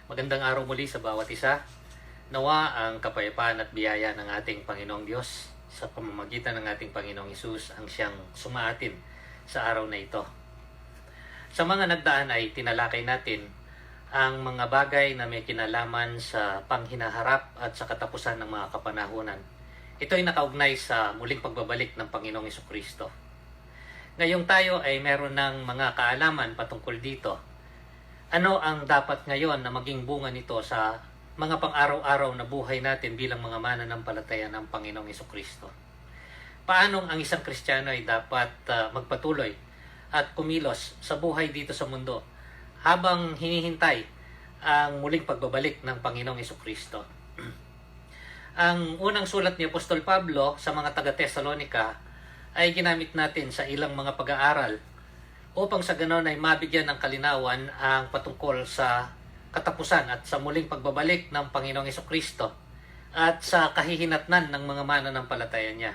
Magandang araw muli sa bawat isa. Nawa ang kapayapaan at biyaya ng ating Panginoong Diyos sa pamamagitan ng ating Panginoong Hesus ang siyang sumaatin sa araw na ito. Sa mga nagdaan ay tinalakay natin ang mga bagay na may kinalaman sa panghinaharap at sa katapusan ng mga kapanahunan. Ito ay nakaugnay sa muling pagbabalik ng Panginoong Hesukristo. Ngayong tayo ay meron ng mga kaalaman patungkol dito. Ano ang dapat ngayon na maging bunga nito sa mga pang-araw-araw na buhay natin bilang mga mananampalataya ng Panginoong Hesukristo? Paano ang isang Kristiyano ay dapat magpatuloy at kumilos sa buhay dito sa mundo habang hinihintay ang muling pagbabalik ng Panginoong Hesukristo? Ang unang sulat ni Apostol Pablo sa mga taga-Tesalonica ay ginamit natin sa ilang mga pag-aaral upang sa ganon ay mabigyan ng kalinawan ang patungkol sa katapusan at sa muling pagbabalik ng Panginoong Hesukristo at sa kahihinatnan ng mga mananampalataya niya.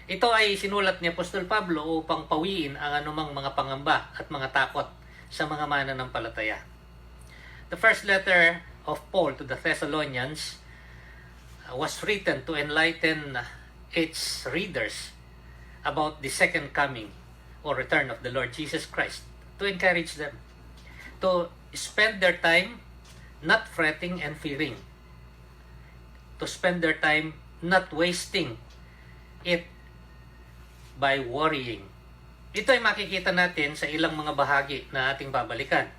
Ito ay sinulat ni Apostol Pablo upang pawiin ang anumang mga pangamba at mga takot sa mga mananampalataya. The first letter of Paul to the Thessalonians was written to enlighten its readers about the second coming or return of the Lord Jesus Christ, to encourage them to spend their time not fretting and fearing, to spend their time not wasting it by worrying. Ito ay makikita natin sa ilang mga bahagi na ating babalikan.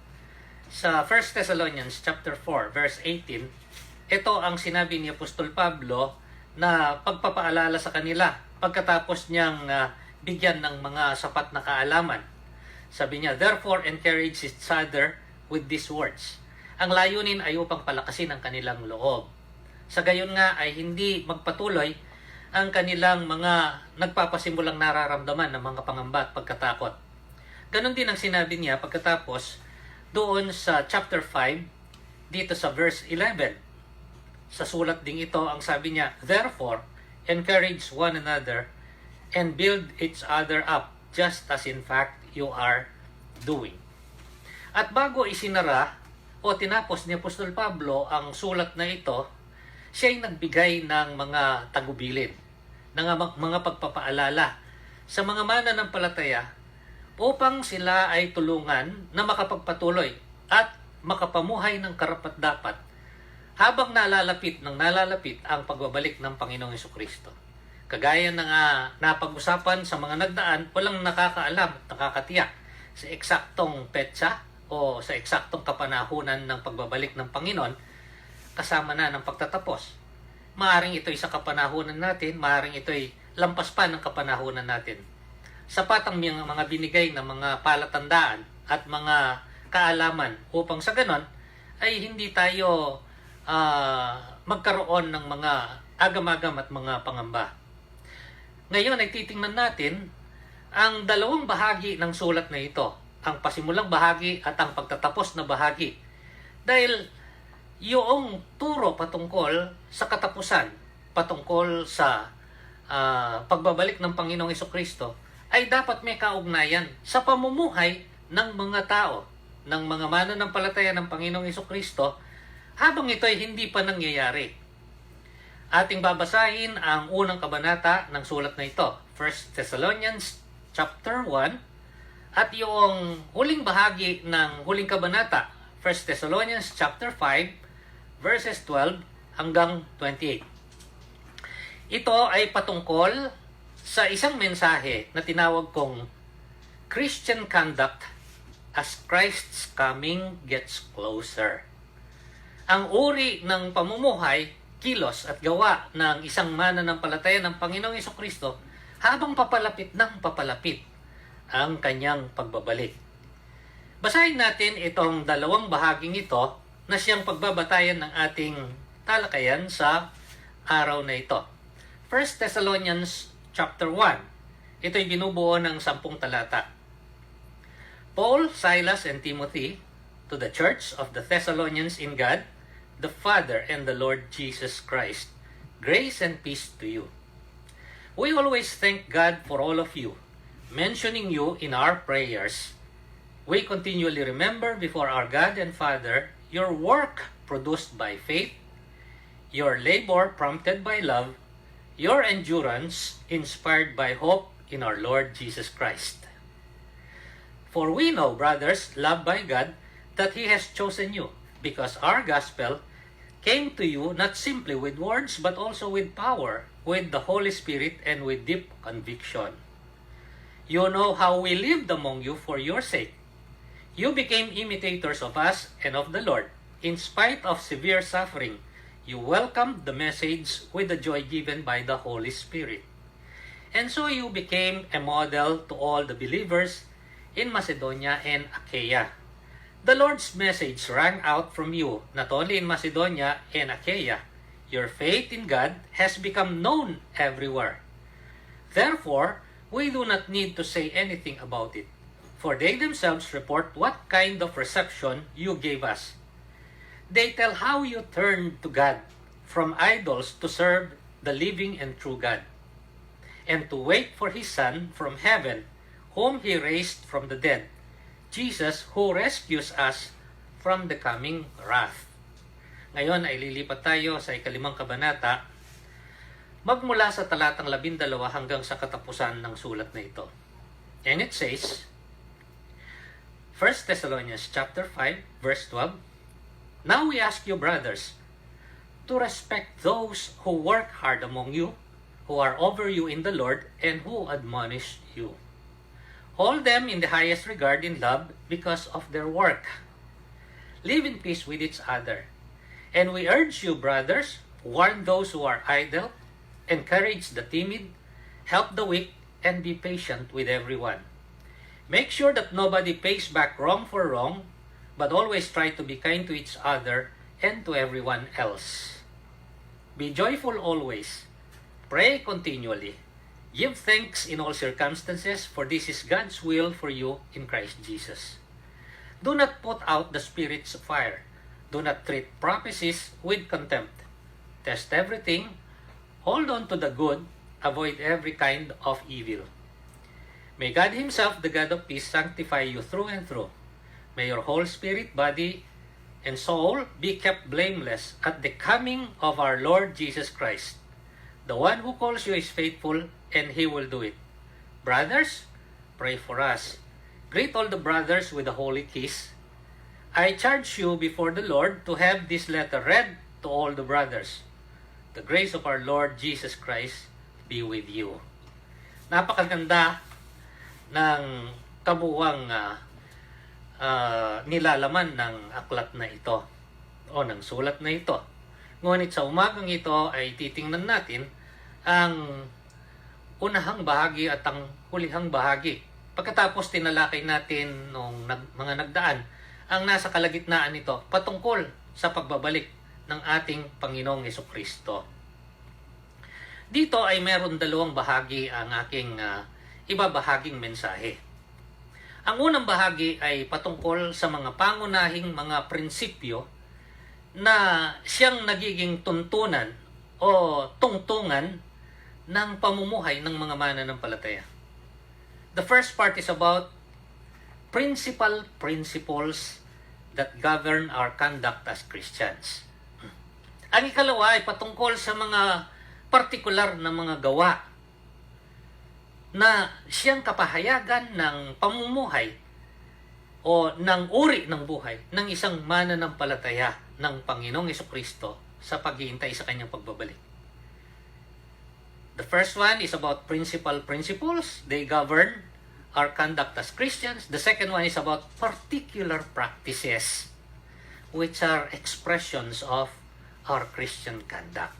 Sa 1 Thessalonians chapter 4 verse 18, ito ang sinabi ni Apostol Pablo na pagpapaalala sa kanila pagkatapos niyang bigyan ng mga sapat na kaalaman. Sabi niya, therefore encourage each other with these words. Ang layunin ay upang palakasin ang kanilang loob. Sa gayon nga ay hindi magpatuloy ang kanilang mga nagpapasimulang nararamdaman ng mga pangamba at pagkatakot. Ganon din ang sinabi niya pagkatapos doon sa chapter 5, dito sa verse 11. Sa sulat ding ito, ang sabi niya, therefore encourage one another and build each other up, just as in fact you are doing. At bago isinara o tinapos ni Apostol Pablo ang sulat na ito, siya ay nagbigay ng mga tagubilin, ng mga pagpapaalala sa mga mananampalataya upang sila ay tulungan na makapagpatuloy at makapamuhay ng karapat-dapat habang nalalapit ang pagbabalik ng Panginoong Hesukristo. Kagaya ng napag-usapan sa mga nagdaan, walang nakakaalam at nakakatiyak sa eksaktong petsa o sa eksaktong kapanahunan ng pagbabalik ng Panginoon kasama na ng pagtatapos. Maaring ito'y sa kapanahunan natin, maaring ito'y lampas pa ng kapanahunan natin. Sapat ang mga binigay na mga palatandaan at mga kaalaman upang sa ganon ay hindi tayo magkaroon ng mga agam-agam at mga pangamba. Ngayon ay titingnan natin ang dalawang bahagi ng sulat na ito, ang pasimulang bahagi at ang pagtatapos na bahagi. Dahil yung turo patungkol sa katapusan, patungkol sa pagbabalik ng Panginoong Hesukristo, ay dapat may kaugnayan sa pamumuhay ng mga tao, ng mga mananampalataya ng Panginoong Hesukristo, habang ito ay hindi pa nangyayari. Ating babasahin ang unang kabanata ng sulat na ito, 1 Thessalonians chapter 1, at yung huling bahagi ng huling kabanata, 1 Thessalonians chapter 5, verses 12 hanggang 28. Ito ay patungkol sa isang mensahe na tinawag kong Christian Conduct as Christ's Coming Gets Closer. Ang uri ng pamumuhay, kilos at gawa ng isang mananampalataya ng Panginoong Hesukristo habang papalapit ang kanyang pagbabalik. Basahin natin itong dalawang bahaging ito na siyang pagbabatayan ng ating talakayan sa araw na ito. 1 Thessalonians chapter 1. Ito'y binubuo ng 10 talata. Paul, Silas, and Timothy, to the church of the Thessalonians in God, the Father and the Lord Jesus Christ, grace and peace to you. We always thank God for all of you, mentioning you in our prayers. We continually remember before our God and Father your work produced by faith, your labor prompted by love, your endurance inspired by hope in our Lord Jesus Christ. For we know, brothers, loved by God, that He has chosen you, because our gospel came to you not simply with words, but also with power, with the Holy Spirit, and with deep conviction. You know how we lived among you for your sake. You became imitators of us and of the Lord. In spite of severe suffering, you welcomed the message with the joy given by the Holy Spirit. And so you became a model to all the believers in Macedonia and Achaia. The Lord's message rang out from you, not only in Macedonia and Achaia. Your faith in God has become known everywhere. Therefore, we do not need to say anything about it, for they themselves report what kind of reception you gave us. They tell how you turned to God from idols to serve the living and true God, and to wait for His Son from heaven, whom He raised from the dead, Jesus, who rescues us from the coming wrath. Ngayon ay lilipat tayo sa ikalimang kabanata, magmula sa talatang 12 hanggang sa katapusan ng sulat na ito. And it says, 1 Thessalonians chapter 5, verse 12, Now we ask you, brothers, to respect those who work hard among you, who are over you in the Lord, and who admonish you. Hold them in the highest regard in love because of their work. Live in peace with each other. And we urge you, brothers, warn those who are idle, encourage the timid, help the weak, and be patient with everyone. Make sure that nobody pays back wrong for wrong, but always try to be kind to each other and to everyone else. Be joyful always. Pray continually. Give thanks in all circumstances, for this is God's will for you in Christ Jesus. Do not put out the Spirit's fire. Do not treat prophecies with contempt. Test everything. Hold on to the good. Avoid every kind of evil. May God Himself, the God of peace, sanctify you through and through. May your whole spirit, body, and soul be kept blameless at the coming of our Lord Jesus Christ. The one who calls you is faithful, and He will do it. Brothers, pray for us. Greet all the brothers with a holy kiss. I charge you before the Lord to have this letter read to all the brothers. The grace of our Lord Jesus Christ be with you. Napakaganda ng kabuuang nilalaman ng aklat na ito o ng sulat na ito. Ngunit sa umagang ito ay titingnan natin ang unahang bahagi at ang hulihang bahagi. Pagkatapos tinalakay natin nung mga nagdaan, ang nasa kalagitnaan nito patungkol sa pagbabalik ng ating Panginoong Hesukristo. Dito ay meron dalawang bahagi ang aking ibabahaging mensahe. Ang unang bahagi ay patungkol sa mga pangunahing mga prinsipyo na siyang nagiging tuntunan o tungtungan ng pamumuhay ng mga mananampalataya. The first part is about principles that govern our conduct as Christians. Ang ikalawa ay patungkol sa mga partikular na mga gawa na siyang kapahayagan ng pamumuhay o ng uri ng buhay ng isang mananampalataya ng Panginoong Hesukristo sa paghihintay sa kanyang pagbabalik. The first one is about principles. They govern our conduct as Christians. The second one is about particular practices, which are expressions of our Christian conduct.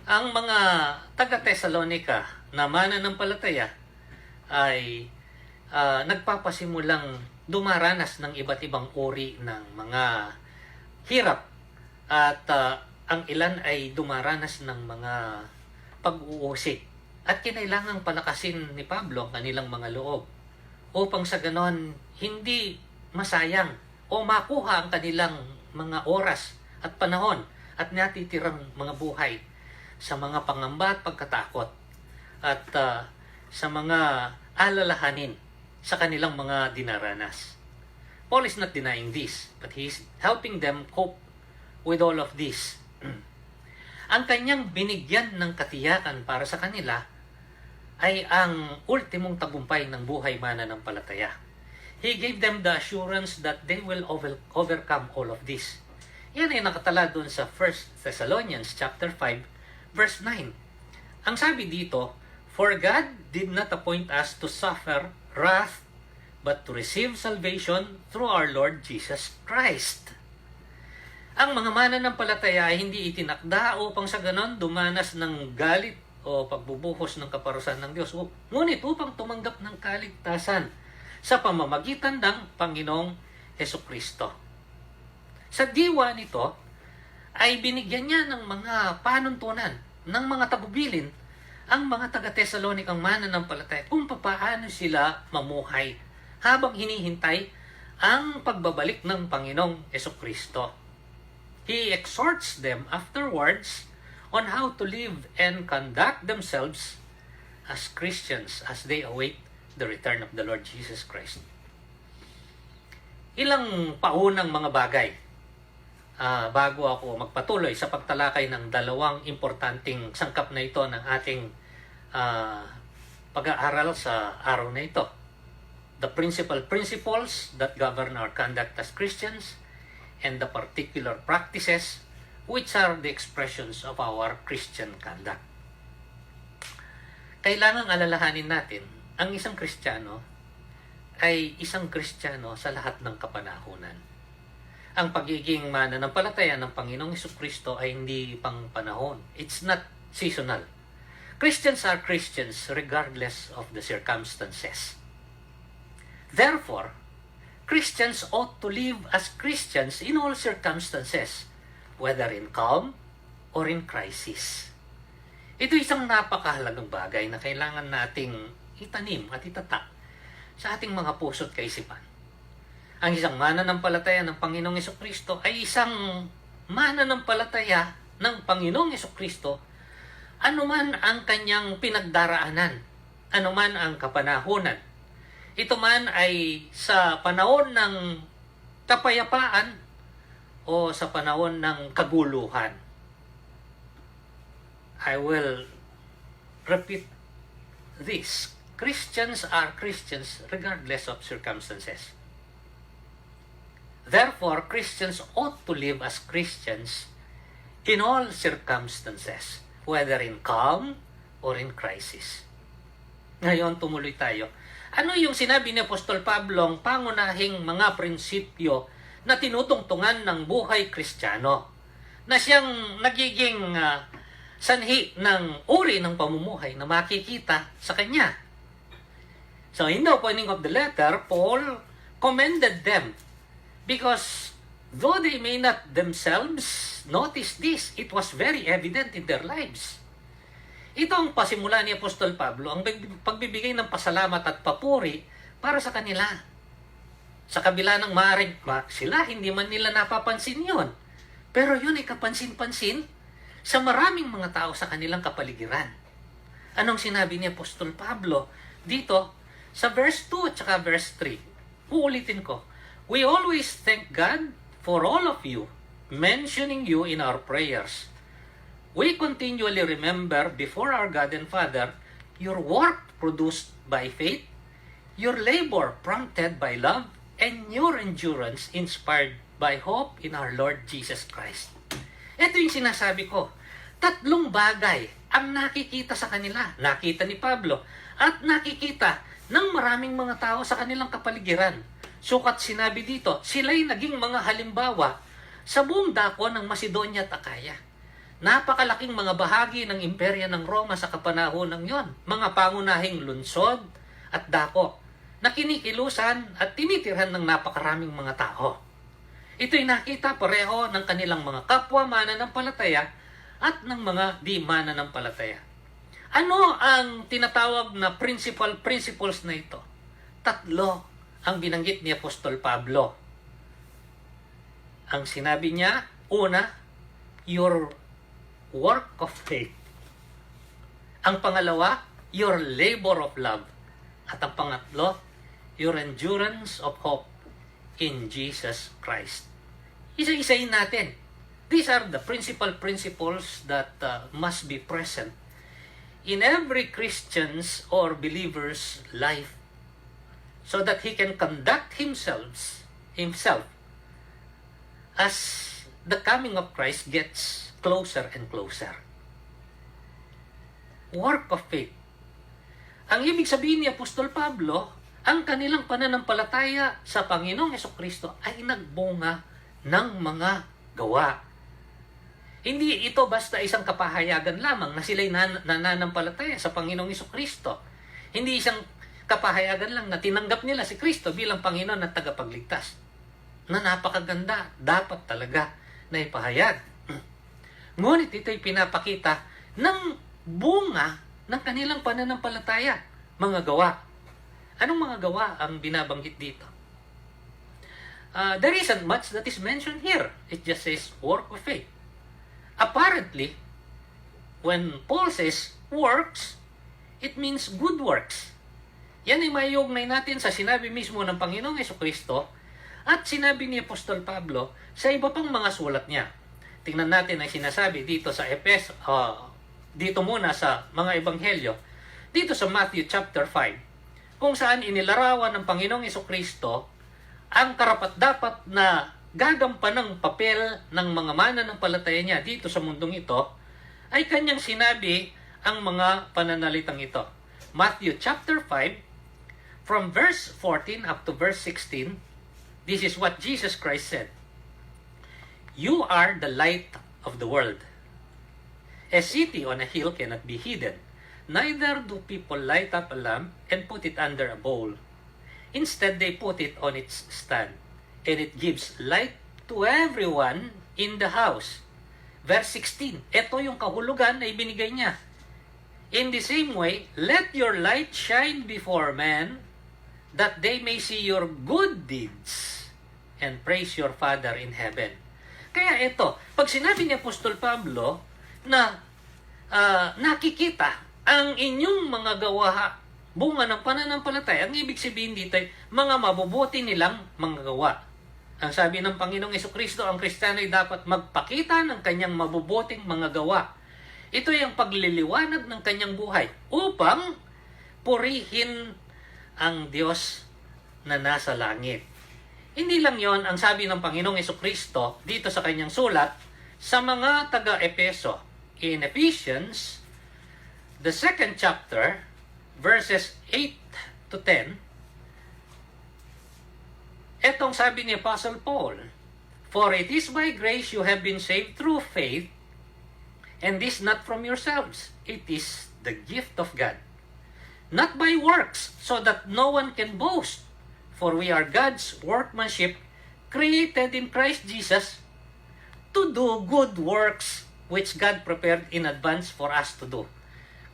Ang mga taga-Thessalonica na mananampalataya ay nagpapasimulang dumaranas ng iba't ibang uri ng mga hirap at ang ilan ay dumaranas ng mga pag-uusig at kinailangang palakasin ni Pablo ang kanilang mga loob upang sa ganon hindi masayang o makuha ang kanilang mga oras at panahon at natitirang mga buhay sa mga pangamba at pagkatakot at sa mga alalahanin sa kanilang mga dinaranas. Paul is not denying this, but he's helping them cope with all of this. Ang kanyang binigyan ng katiyakan para sa kanila ay ang ultimong tagumpay ng buhay mananampalataya. He gave them the assurance that they will overcome all of this. Yan ay nakatala doon sa 1 Thessalonians chapter 5, verse 9. Ang sabi dito, "For God did not appoint us to suffer wrath, but to receive salvation through our Lord Jesus Christ." Ang mga mananampalataya ay hindi itinakda upang sa ganon dumanas ng galit o pagbubuhos ng kaparusahan ng Diyos, ngunit upang tumanggap ng kaligtasan sa pamamagitan ng Panginoong Hesukristo. Sa diwa nito ay binigyan niya ng mga panuntunan, ng mga tagubilin, ang mga taga-Tesalonikang mananampalataya kung paano sila mamuhay habang hinihintay ang pagbabalik ng Panginoong Hesukristo. He exhorts them afterwards on how to live and conduct themselves as Christians as they await the return of the Lord Jesus Christ. Ilang paunang mga bagay bago ako magpatuloy sa pagtalakay ng dalawang importanteng sangkap na ito ng ating pag-aaral sa araw na ito. The principles that govern our conduct as Christians and the particular practices which are the expressions of our Christian conduct. Kailangang alalahanin natin, ang isang Kristiyano ay isang Kristiyano sa lahat ng kapanahunan. Ang pagiging mananampalataya ng Panginoong Hesukristo ay hindi pang panahon. It's not seasonal. Christians are Christians regardless of the circumstances. Therefore, Christians ought to live as Christians in all circumstances, whether in calm or in crisis. Ito isang napakahalagang bagay na kailangan nating itanim at itatak sa ating mga puso at kaisipan. Ang isang mananampalataya ng Panginoong Hesukristo ay isang mananampalataya ng Panginoong Hesukristo anuman ang kanyang pinagdaraanan, anuman ang kapanahunan. Ito man ay sa panahon ng kapayapaan o sa panahon ng kaguluhan. I will repeat this. Christians are Christians regardless of circumstances. Therefore, Christians ought to live as Christians in all circumstances, whether in calm or in crisis. Ngayon, tumuloy tayo. Ano yung sinabi ni Apostol Pablo ang pangunahing mga prinsipyo na tinutungtungan ng buhay Kristiyano na siyang nagiging sanhi ng uri ng pamumuhay na makikita sa kanya? So, in the opening of the letter, Paul commended them because though they may not themselves notice this, it was very evident in their lives. Ito ang pasimula ni Apostol Pablo, ang pagbibigay ng pasalamat at papuri para sa kanila. Sa kabila ng maaaring sila, hindi man nila napapansin yon. Pero yun ay kapansin-pansin sa maraming mga tao sa kanilang kapaligiran. Anong sinabi ni Apostol Pablo dito sa verse 2 at saka verse 3? Uulitin ko. We always thank God for all of you, mentioning you in our prayers. We continually remember before our God and Father your work produced by faith, your labor prompted by love, and your endurance inspired by hope in our Lord Jesus Christ. Ito yung sinasabi ko. Tatlong bagay ang nakikita sa kanila. Nakita ni Pablo at nakikita ng maraming mga tao sa kanilang kapaligiran. Sukat sinabi dito, sila'y naging mga halimbawa sa buong dako ng Macedonia at Akaya. Napakalaking mga bahagi ng imperya ng Roma sa kapanahon ng yon. Mga pangunahing lungsod at dako na kinikilusan at tinitirhan ng napakaraming mga tao. Ito'y nakita pareho ng kanilang mga kapwa mananampalataya at ng mga di mananampalataya. Ano ang tinatawag na principles na ito? Tatlo ang binanggit ni Apostol Pablo. Ang sinabi niya, una, your work of faith. Ang pangalawa, your labor of love. At ang pangatlo, your endurance of hope in Jesus Christ. Isa-isahin natin. These are the principles that must be present in every Christian's or believer's life so that he can conduct himself as the coming of Christ gets closer and closer. Work of faith. Ang ibig sabihin ni Apostol Pablo, ang kanilang pananampalataya sa Panginoong Hesukristo ay nagbunga ng mga gawa. Hindi ito basta isang kapahayagan lamang na sila'y nananampalataya sa Panginoong Hesukristo. Hindi isang kapahayagan lang na tinanggap nila si Kristo bilang Panginoon at tagapagligtas. Na napakaganda, dapat talaga na ipahayag. Ngunit ito'y pinapakita ng bunga ng kanilang pananampalataya, mga gawa. Anong mga gawa ang binabanggit dito? There isn't much that is mentioned here. It just says work of faith. Apparently, when Paul says works, it means good works. Yan ay maiugnay natin sa sinabi mismo ng Panginoong Hesukristo at sinabi ni Apostol Pablo sa iba pang mga sulat niya. Tingnan natin ang sinasabi dito sa dito muna sa mga ebanghelyo, dito sa Matthew chapter 5, kung saan inilarawan ng Panginoong Hesukristo ang karapat-dapat na gagampan ng papel ng mga mananampalataya niya dito sa mundong ito, ay kanyang sinabi ang mga pananalitang ito. Matthew chapter 5, from verse 14 up to verse 16, this is what Jesus Christ said. You are the light of the world. A city on a hill cannot be hidden. Neither do people light up a lamp and put it under a bowl. Instead, they put it on its stand, and it gives light to everyone in the house. Verse 16, ito yung kahulugan na ibinigay niya. In the same way, let your light shine before men, that they may see your good deeds and praise your Father in heaven. Kaya ito, pag sinabi ni Apostol Pablo na nakikita ang inyong mga gawa, bunga ng pananampalataya, ang ibig sabihin dito ay mga mabubuti nilang mga gawa. Ang sabi ng Panginoong Hesukristo, ang Kristiyano ay dapat magpakita ng kanyang mabubuting mga gawa. Ito ay ang pagliliwanag ng kanyang buhay upang purihin ang Diyos na nasa langit. Hindi lang yon ang sabi ng Panginoong Hesukristo dito sa kanyang sulat sa mga taga-Epeso. In Ephesians, the 2nd chapter, verses 8 to 10, etong sabi ni Apostle Paul, for it is by grace you have been saved through faith, and this not from yourselves, it is the gift of God, not by works, so that no one can boast. For we are God's workmanship, created in Christ Jesus to do good works which God prepared in advance for us to do.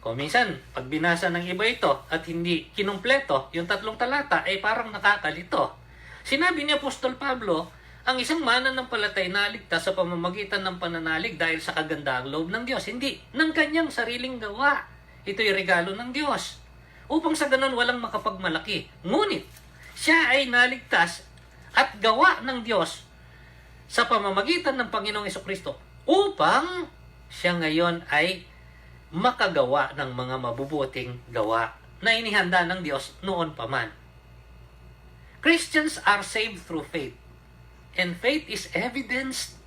Kung minsan, pag binasa ng iba ito at hindi kinumpleto, yung 3 talata ay parang nakakalito. Sinabi ni Apostol Pablo, ang isang mananampalatay naligtas sa pamamagitan ng pananalig dahil sa kagandaang loob ng Diyos, hindi ng kanyang sariling gawa. Ito'y regalo ng Diyos. Upang sa ganun walang makapagmalaki. Ngunit, siya ay naligtas at gawa ng Diyos sa pamamagitan ng Panginoong Hesukristo upang siya ngayon ay makagawa ng mga mabubuting gawa na inihanda ng Diyos noon pa man. Christians are saved through faith, and faith is evidenced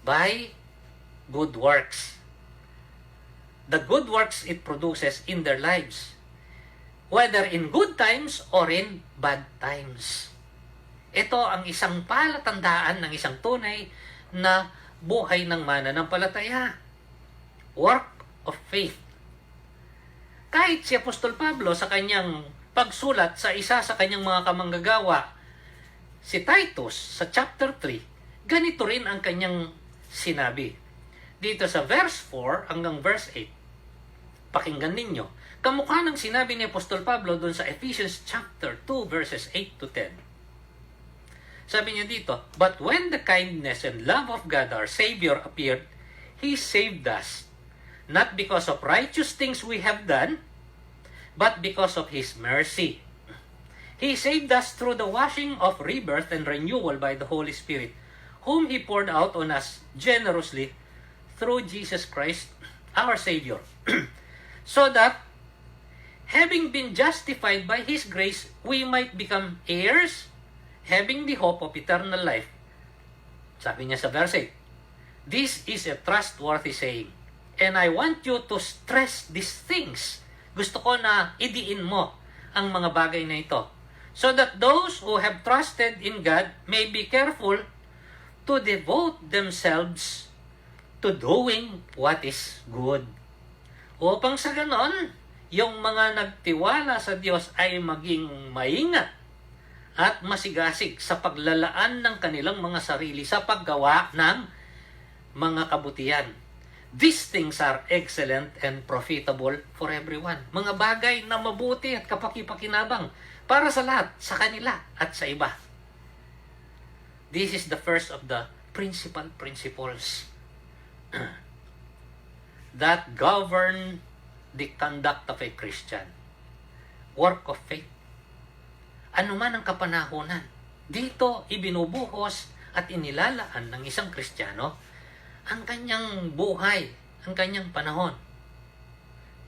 by good works. The good works it produces in their lives, whether in good times or in bad times. Ito ang isang palatandaan ng isang tunay na buhay ng mananampalataya. Work of faith. Kahit si Apostol Pablo sa kanyang pagsulat sa isa sa kanyang mga kamanggagawa, si Titus sa chapter 3, ganito rin ang kanyang sinabi. Dito sa verse 4 hanggang verse 8, pakinggan ninyo. Kamukha ng sinabi ni Apostol Pablo doon sa Ephesians chapter 2 verses 8 to 10. Sabi niya dito, but when the kindness and love of God our Savior appeared, He saved us, not because of righteous things we have done, but because of His mercy. He saved us through the washing of rebirth and renewal by the Holy Spirit, whom He poured out on us generously through Jesus Christ, our Savior. So that, having been justified by His grace, we might become heirs, having the hope of eternal life. Sabi niya sa verse 8, this is a trustworthy saying, and I want you to stress these things. Gusto ko na idiin mo ang mga bagay na ito, so that those who have trusted in God may be careful to devote themselves to doing what is good. Upang sa ganon, yung mga nagtiwala sa Diyos ay maging maingat at masigasig sa paglalaan ng kanilang mga sarili sa paggawa ng mga kabutihan. These things are excellent and profitable for everyone. Mga bagay na mabuti at kapaki-pakinabang para sa lahat, sa kanila at sa iba. This is the first of the principal principles that govern the conduct of a Christian. Work of faith. Ano man ang kapanahunan, dito ibinubuhos at inilalaan ng isang Kristiyano ang kanyang buhay, ang kanyang panahon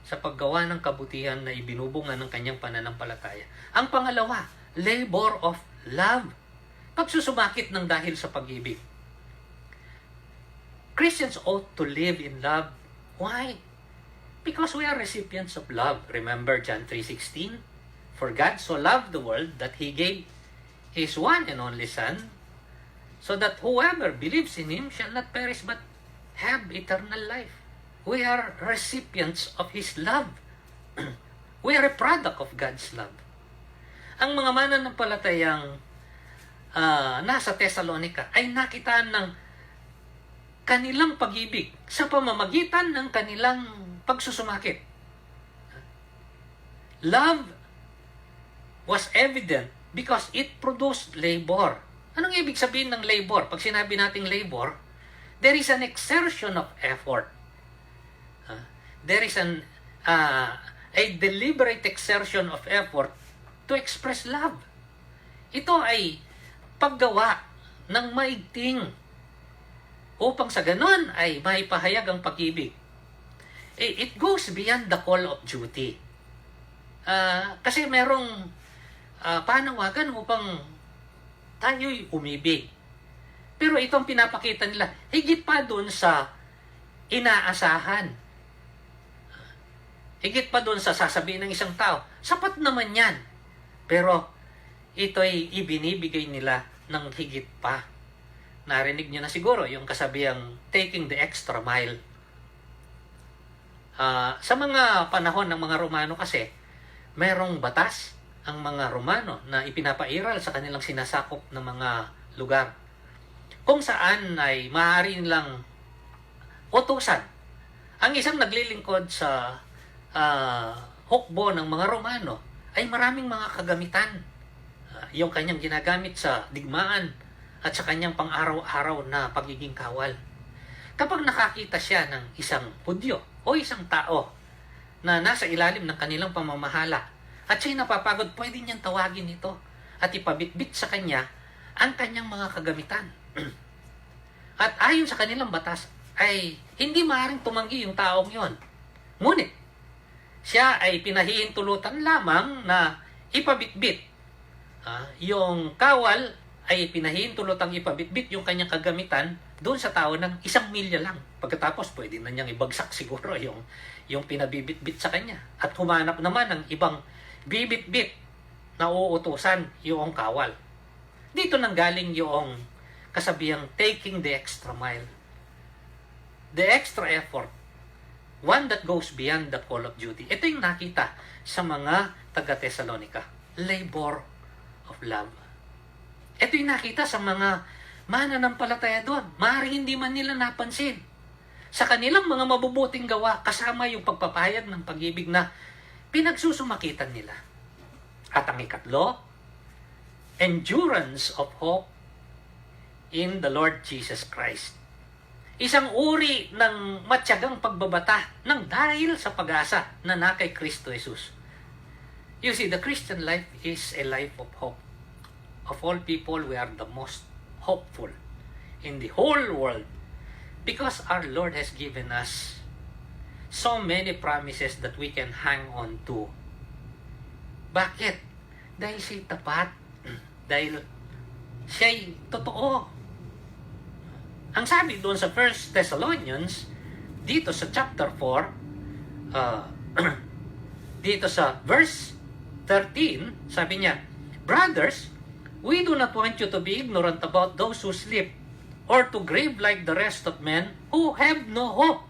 sa paggawa ng kabutihan na ibinubungan ng kanyang pananampalataya. Ang pangalawa, labor of love. Pagsusumakit ng dahil sa pag-ibig. Christians ought to live in love. Why? Because we are recipients of love. Remember John 3:16? For God so loved the world that He gave His one and only Son, so that whoever believes in Him shall not perish but have eternal life. We are recipients of His love. We are a product of God's love. Ang mga mananampalatayang nasa Thessalonica ay nakitaan ng kanilang pag-ibig sa pamamagitan ng kanilang pagsusumakit. Love was evident because it produced labor. Anong ibig sabihin ng labor? Pag sinabi nating labor, there is an exertion of effort. There is a deliberate exertion of effort to express love. Ito ay paggawa ng maigting upang sa ganon ay maipahayag ang pag-ibig. It goes beyond the call of duty. Kasi merong panawagan upang tayo'y umibig. Pero itong pinapakita nila, higit pa dun sa inaasahan. Higit pa dun sa sasabihin ng isang tao, sapat naman yan. Pero ito'y ibinibigay nila ng higit pa. Narinig niyo na siguro yung kasabihang taking the extra mile. Sa mga panahon ng mga Romano kasi, merong batas ang mga Romano na ipinapairal sa kanilang sinasakop na mga lugar. Kung saan ay maaari nilang utusan ang isang naglilingkod sa hukbo ng mga Romano ay maraming mga kagamitan. Yung kanyang ginagamit sa digmaan at sa kanyang pang-araw-araw na pagiging kawal. Kapag nakakita siya ng isang Hudyo o isang tao na nasa ilalim ng kanilang pamamahala at siya'y napapagod, pwede niyang tawagin ito at ipabitbit sa kanya ang kanyang mga kagamitan. At ayon sa kanilang batas ay hindi maaaring tumanggi yung taong yon. Ngunit siya ay pinahihintulutan lamang na ipabitbit. Yung kawal ay pinahihintulutang ipabitbit yung kanyang kagamitan doon sa tao ng 1 milya lang. Pagkatapos pwede na niyang ibagsak siguro yung pinabibitbit sa kanya. At humanap naman ng ibang bibitbit na uutusan yung kawal. Dito nanggaling yung kasabihang taking the extra mile. The extra effort. One that goes beyond the call of duty. Ito yung nakita sa mga taga-Thessalonica. Labor of love. Ito yung nakita sa mga mananampalataya doon. Maaaring hindi man nila napansin. Sa kanilang mga mabubuting gawa, kasama yung pagpapahayag ng pag-ibig na pinagsusumakitan nila. At ang ikatlo, endurance of hope in the Lord Jesus Christ. Isang uri ng matyagang pagbabata ng dahil sa pag-asa na na kay Kristo Jesus. You see, the Christian life is a life of hope. Of all people, we are the most hopeful in the whole world because our Lord has given us so many promises that we can hang on to. Bakit? Dahil siya'y tapat. Dahil siya'y totoo. Ang sabi doon sa 1 Thessalonians, dito sa chapter 4, dito sa verse 13, sabi niya, Brothers, we do not want you to be ignorant about those who sleep, or to grieve like the rest of men who have no hope.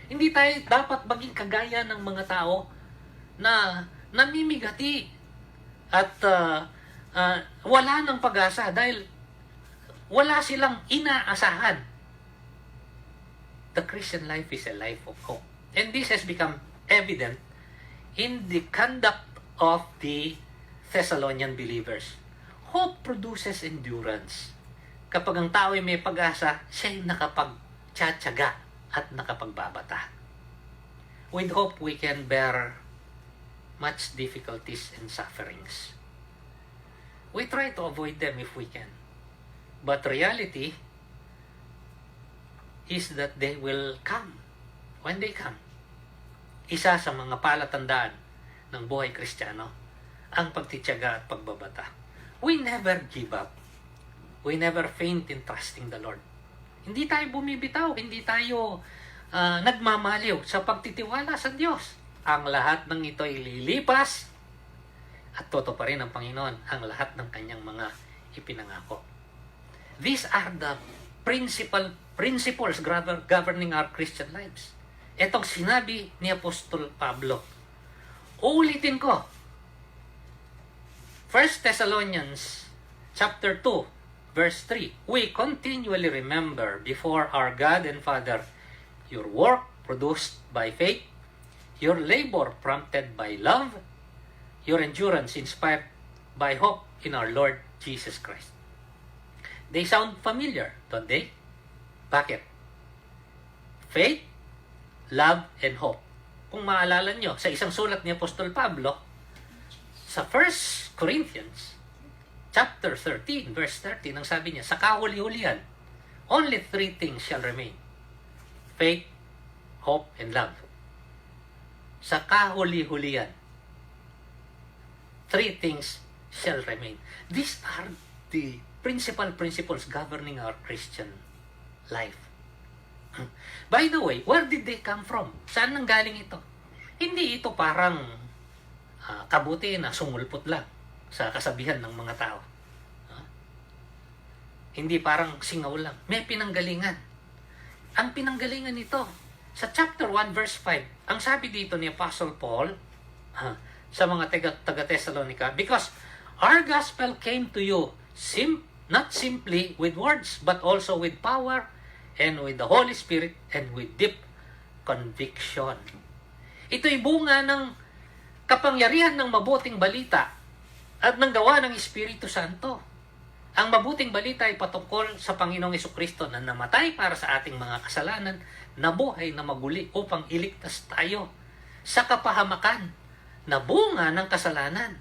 Hindi tayo dapat maging kagaya ng mga tao na namimigati at wala ng pag-asa dahil wala silang inaasahan. The Christian life is a life of hope. And this has become evident in the conduct of the Thessalonian believers. Hope produces endurance. Kapag ang tao ay may pag-asa, siya'y nakapagtsatsaga at nakapagbabata. With hope, we can bear much difficulties and sufferings. We try to avoid them if we can. But reality is that they will come. When they come, isa sa mga palatandaan ng buhay Kristiyano, ang pagtitiyaga at pagbabata. We never give up. We never faint in trusting the Lord. Hindi tayo bumibitaw, hindi tayo nagmamaliw sa pagtitiwala sa Diyos. Ang lahat ng ito ay lilipas at totoo pa rin ng Panginoon ang lahat ng kanyang mga ipinangako. These are the principles governing our Christian lives. Itong sinabi ni Apostol Pablo. Uulitin ko. 1 Thessalonians chapter 2, verse 3. We continually remember before our God and Father your work produced by faith, your labor prompted by love, your endurance inspired by hope in our Lord Jesus Christ. They sound familiar, don't they? Bakit? Faith, love, and hope. Kung maalala nyo, sa isang sulat ni Apostol Pablo, sa 1 Corinthians, chapter 13, verse 13, ang sabi niya, sa kahuli-hulihan, only three things shall remain. Faith, hope, and love. Sa kahuli-hulihan, three things shall remain. These are the principles governing our Christian life. By the way, where did they come from? Saan nanggaling ito? Hindi ito parang kabuti na sumulpot lang sa kasabihan ng mga tao. Hindi parang singaw lang. May pinanggalingan. Ang pinanggalingan nito, sa chapter 1 verse 5, ang sabi dito ni Apostle Paul sa mga taga-Thessalonica, because our gospel came to you not simply with words, but also with power and with the Holy Spirit and with deep conviction. Ito'y bunga ng kapangyarihan ng mabuting balita at ng gawa ng Espiritu Santo. Ang mabuting balita ay patungkol sa Panginoong Jesucristo na namatay para sa ating mga kasalanan, nabuhay na maguli upang iligtas tayo sa kapahamakan na bunga ng kasalanan.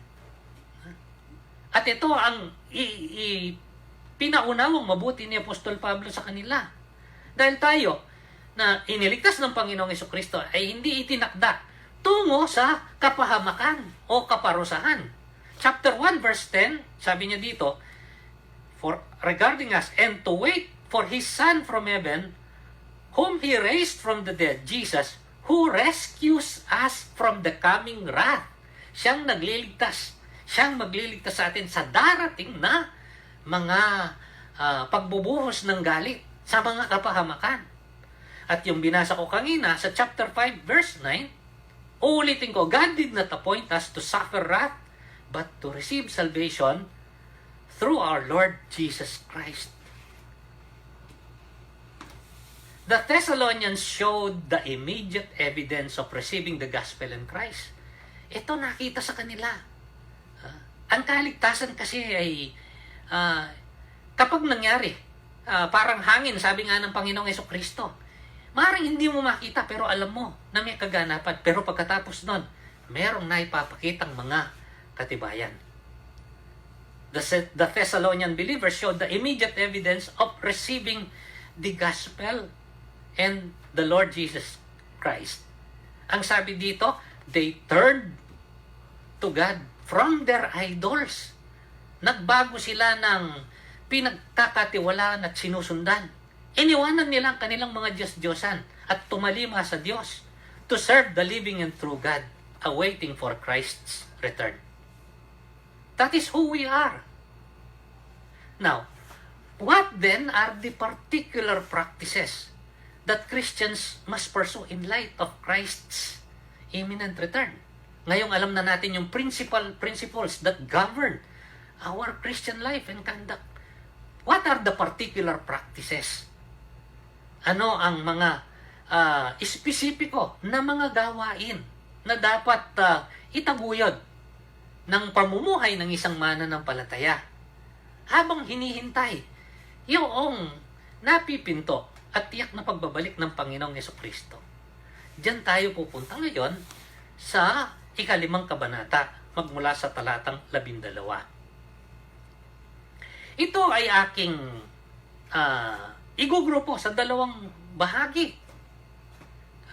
At ito ang pinaunawang mabuti ni Apostol Pablo sa kanila. Dahil tayo na iniligtas ng Panginoong Jesucristo ay hindi itinakda tungo sa kapahamakan o kaparusahan. Chapter 1 verse 10, sabi niya dito, for regarding us, and to wait for His Son from heaven, whom He raised from the dead, Jesus, who rescues us from the coming wrath. Siyang nagliligtas. Siyang magliligtas sa atin sa darating na mga pagbubuhos ng galit sa mga kapahamakan. At yung binasa ko kanina sa chapter 5 verse 9, uulitin ko, God did not appoint us to suffer wrath, but to receive salvation through our Lord Jesus Christ. The Thessalonians showed the immediate evidence of receiving the gospel in Christ. Ito nakita sa kanila. Ang kaligtasan kasi ay kapag nangyari, parang hangin, sabi nga ng Panginoong Jesucristo. Maaaring hindi mo makita pero alam mo na may kaganapan. Pero pagkatapos nun, merong naipapakitang mga katibayan. The Thessalonian believers showed the immediate evidence of receiving the gospel and the Lord Jesus Christ. Ang sabi dito, they turned to God from their idols. Nagbago sila ng pinagkakatiwalaan at sinusundan. Iniwanan nila ang kanilang mga Diyos-Diyosan at tumalima sa Diyos to serve the living and true God, awaiting for Christ's return. That is who we are. Now, what then are the particular practices that Christians must pursue in light of Christ's imminent return? Ngayong alam na natin yung principles that govern our Christian life and conduct. What are the particular practices? Ano ang mga espesipiko na mga gawain na dapat itaguyod ng pamumuhay ng isang mananampalataya habang hinihintay yung napipinto at tiyak na pagbabalik ng Panginoong Jesucristo. Diyan tayo pupunta ngayon sa 5 kabanata magmula sa talatang 12. Ito ay aking igugrupo sa 2 bahagi.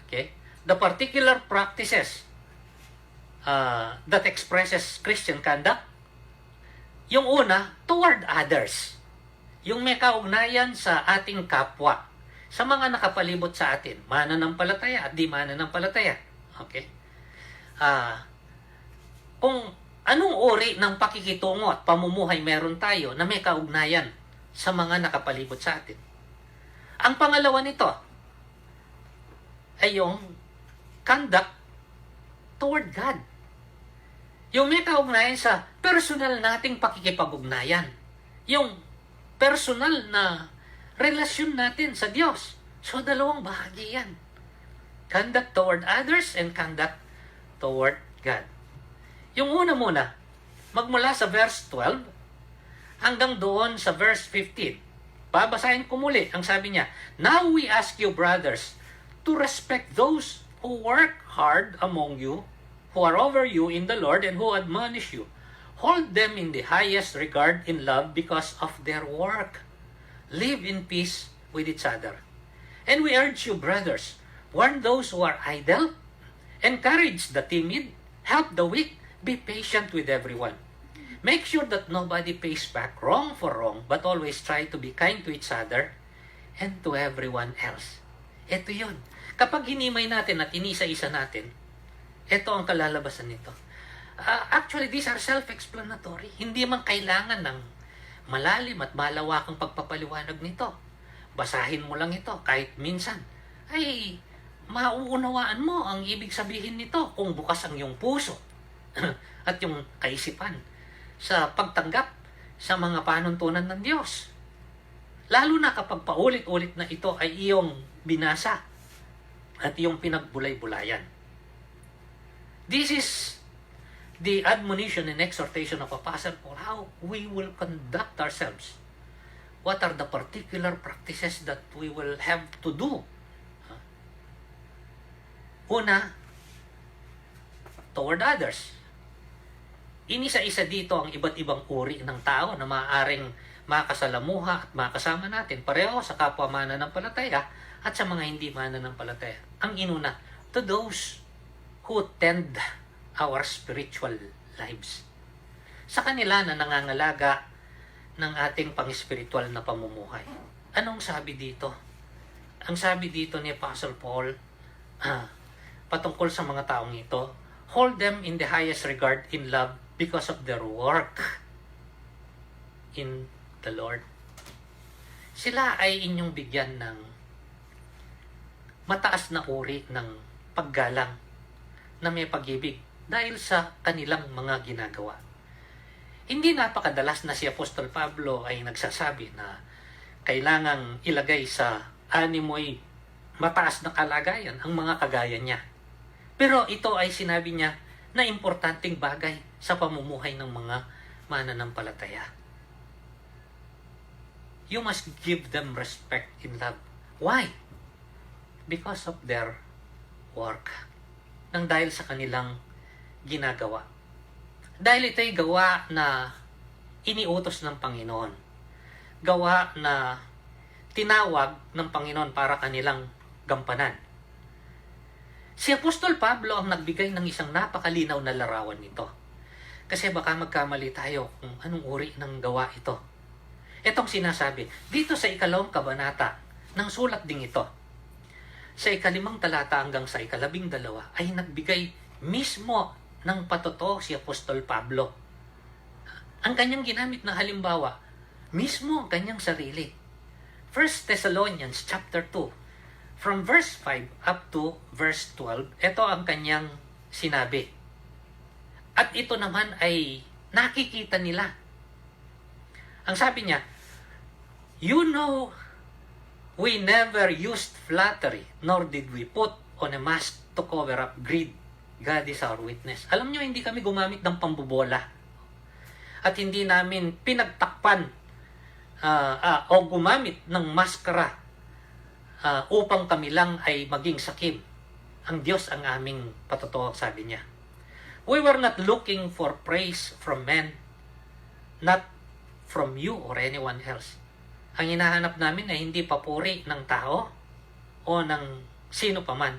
Okay? The particular practices that expresses Christian conduct. Yung una, toward others. Yung may kaugnayan sa ating kapwa, sa mga nakapalibot sa atin, mananampalataya at di mananampalataya. Okay? Kung anong uri ng pakikitungo at pamumuhay meron tayo na may kaugnayan sa mga nakapalibot sa atin. Ang pangalawa nito ay yung conduct toward God. Yung may kaugnayan sa personal nating pakikipag-ugnayan. Yung personal na relasyon natin sa Diyos. So, 2 bahagi yan. Conduct toward others and conduct toward God. Yung una muna, magmula sa verse 12 hanggang doon sa verse 15. Babasahin ko muli. Ang sabi niya, "Now we ask you, brothers, to respect those who work hard among you, who are over you in the Lord, and who admonish you. Hold them in the highest regard in love because of their work. Live in peace with each other. And we urge you, brothers, warn those who are idle, encourage the timid, help the weak, be patient with everyone. Make sure that nobody pays back wrong for wrong, but always try to be kind to each other and to everyone else." Ito yun. Kapag hinimay natin at inisa-isa natin, ito ang kalalabasan nito. Actually, these are self-explanatory. Hindi man kailangan ng malalim at malawakang pagpapaliwanag nito. Basahin mo lang ito kahit minsan. Ay, mauunawaan mo ang ibig sabihin nito kung bukas ang iyong puso at yung kaisipan sa pagtanggap sa mga panuntunan ng Diyos. Lalo na kapag paulit-ulit na ito ay iyong binasa at iyong pinagbulay-bulayan. This is the admonition and exhortation of Apostle Paul, how we will conduct ourselves. What are the particular practices that we will have to do? Una, toward others. Inisa-isa dito ang iba't ibang uri ng tao na maaaring makasalamuha at makasama natin pareho sa kapwa mananampalataya at sa mga hindi mananampalataya. Ang inuna, to those who tend our spiritual lives. Sa kanila na nangangalaga ng ating pang-spiritual na pamumuhay. Anong sabi dito? Ang sabi dito ni Apostle Paul, patungkol sa mga taong ito, hold them in the highest regard in love because of their work in the Lord. Sila ay inyong bigyan ng mataas na uri ng paggalang na may pag-ibig dahil sa kanilang mga ginagawa. Hindi napakadalas na si Apostol Pablo ay nagsasabi na kailangang ilagay sa animoy mataas na kalagayan ang mga kagaya niya. Pero ito ay sinabi niya na importanteng bagay sa pamumuhay ng mga mananampalataya. You must give them respect in love. Why? Because of their work. Nang dahil sa kanilang ginagawa. Dahil ito'y gawa na iniutos ng Panginoon. Gawa na tinawag ng Panginoon para kanilang gampanan. Si Apostol Pablo ang nagbigay ng isang napakalinaw na larawan nito. Kasi baka magkamali tayo kung anong uri ng gawa ito. Itong sinasabi, dito sa 2 kabanata ng sulat ding ito, sa 5 talata hanggang sa 12 ay nagbigay mismo ng patotoo si Apostol Pablo. Ang kanyang ginamit na halimbawa, mismo ang kanyang sarili. 1 Thessalonians chapter 2, from verse 5 up to verse 12, ito ang kanyang sinabi. At ito naman ay nakikita nila. Ang sabi niya, you know, we never used flattery, nor did we put on a mask to cover up greed. God is our witness. Alam niyo, hindi kami gumamit ng pambobola. At hindi namin pinagtakpan o gumamit ng maskara upang kami lang ay maging sakim. Ang Diyos ang aming patotoo, sabi niya. We were not looking for praise from men, not from you or anyone else. Ang hinahanap namin ay hindi papuri ng tao o ng sino paman.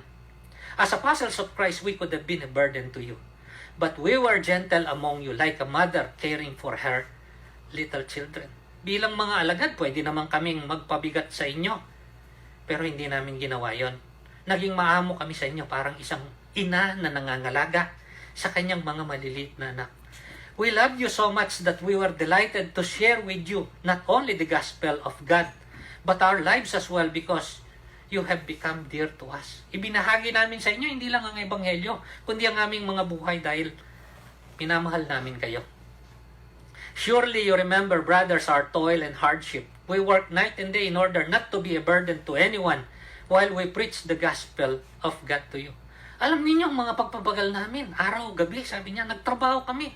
As apostles of Christ, we could have been a burden to you. But we were gentle among you, like a mother caring for her little children. Bilang mga alagad, pwede naman kaming magpabigat sa inyo. Pero hindi namin ginawa yon. Naging maamo kami sa inyo, parang isang ina na nangangalaga sa kanyang mga maliliit na anak. We loved you so much that we were delighted to share with you not only the gospel of God, but our lives as well, because you have become dear to us. Ibinahagi namin sa inyo, hindi lang ang ebanghelyo, kundi ang aming mga buhay dahil minamahal namin kayo. Surely you remember, brothers, our toil and hardship. We work night and day in order not to be a burden to anyone while we preach the gospel of God to you. Alam niyo ang mga pagpapagal namin, araw, gabi, sabi niya, nagtrabaho kami.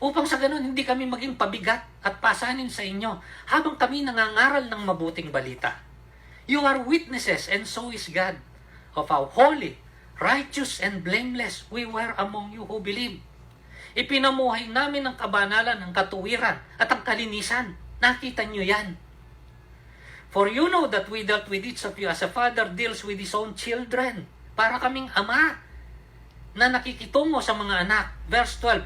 Upang sa ganun, hindi kami maging pabigat at pasanin sa inyo habang kami nangangaral ng mabuting balita. You are witnesses, and so is God, of how holy, righteous, and blameless we were among you who believe. Ipinamuhay namin ang kabanalan, ang katuwiran, at ang kalinisan. Nakita niyo yan. For you know that we dealt with each of you as a father deals with his own children. Para kaming ama na nakikitungo sa mga anak. Verse 12,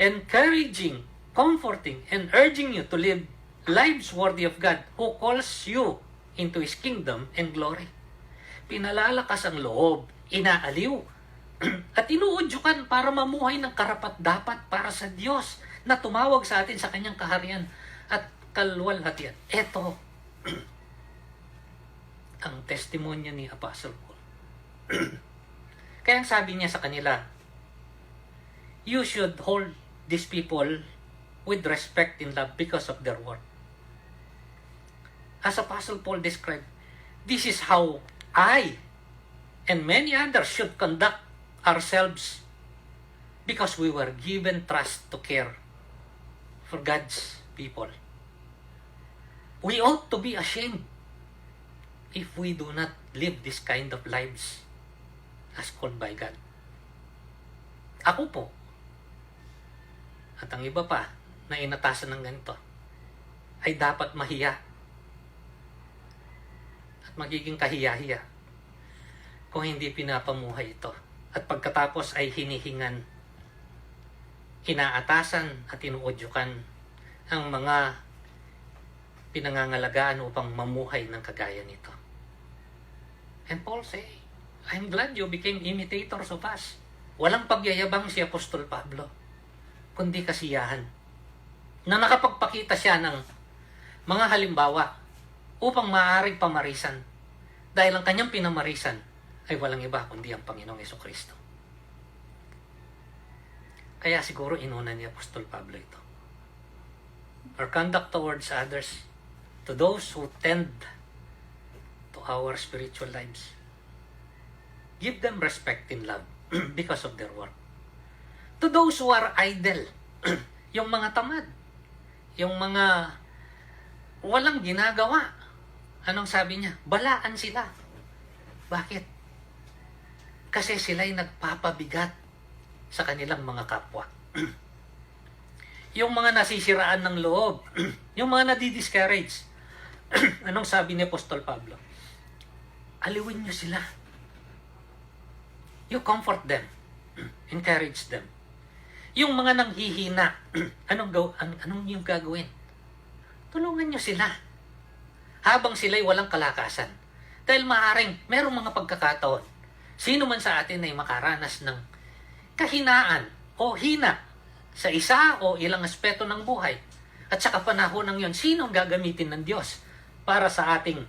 encouraging, comforting, and urging you to live lives worthy of God who calls you into His kingdom and glory. Pinalalakas ang loob, inaaliw, at inuudyukan para mamuhay ng karapat-dapat para sa Diyos na tumawag sa atin sa Kanyang kaharian at kalwalhatian. Ito ang testimonya ni Apostle Paul. Kaya sabi niya sa kanila, you should hold these people with respect and love because of their work. As Apostle Paul described, this is how I and many others should conduct ourselves because we were given trust to care for God's people. We ought to be ashamed if we do not live this kind of lives as called by God. Ako po, at ang iba pa na inatasan ng ganito, ay dapat mahiya at magiging kahiya-hiya kung hindi pinapamuhay ito. At pagkatapos ay hinihingan, inaatasan at inuudyukan ang mga pinangangalagaan upang mamuhay ng kagaya nito. And Paul say, I'm glad you became imitators of us. Walang pagyayabang si Apostol Pablo, kundi kasiyahan. Na nakapagpakita siya ng mga halimbawa upang maaaring pamarisan. Dahil ang kanyang pinamarisan ay walang iba kundi ang Panginoong Jesucristo. Kaya siguro inuna ni Apostol Pablo ito. Our conduct towards others, to those who tend to our spiritual lives, give them respect and love because of their work. To those who are idle, yung mga tamad, yung mga walang ginagawa, anong sabi niya? Balaan sila. Bakit? Kasi sila'y nagpapabigat sa kanilang mga kapwa. yung mga nasisiraan ng loob, yung mga nadi-discourage. Anong sabi ni Apostol Pablo? Aliwin nyo sila. You comfort them. Encourage them. Yung mga nanghihina, anong yung gagawin? Tulungan nyo sila. Habang sila'y walang kalakasan. Dahil maaaring merong mga pagkakataon, sino man sa atin ay makaranas ng kahinaan o hina sa isa o ilang aspeto ng buhay. At sa kapanahon ng yon, sino ang gagamitin ng Diyos para sa ating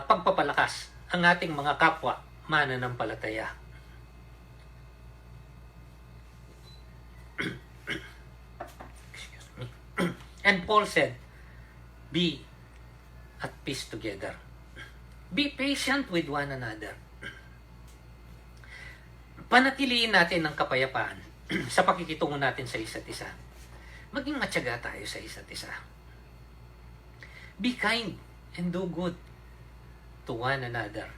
pagpapalakas, ang ating mga kapwa mananampalataya. Excuse me. And Paul said, be at peace together. Be patient with one another. Panatiliin natin ang kapayapaan sa pakikitungo natin sa isa't isa. Maging matyaga tayo sa isa't isa. Be kind and do good to one another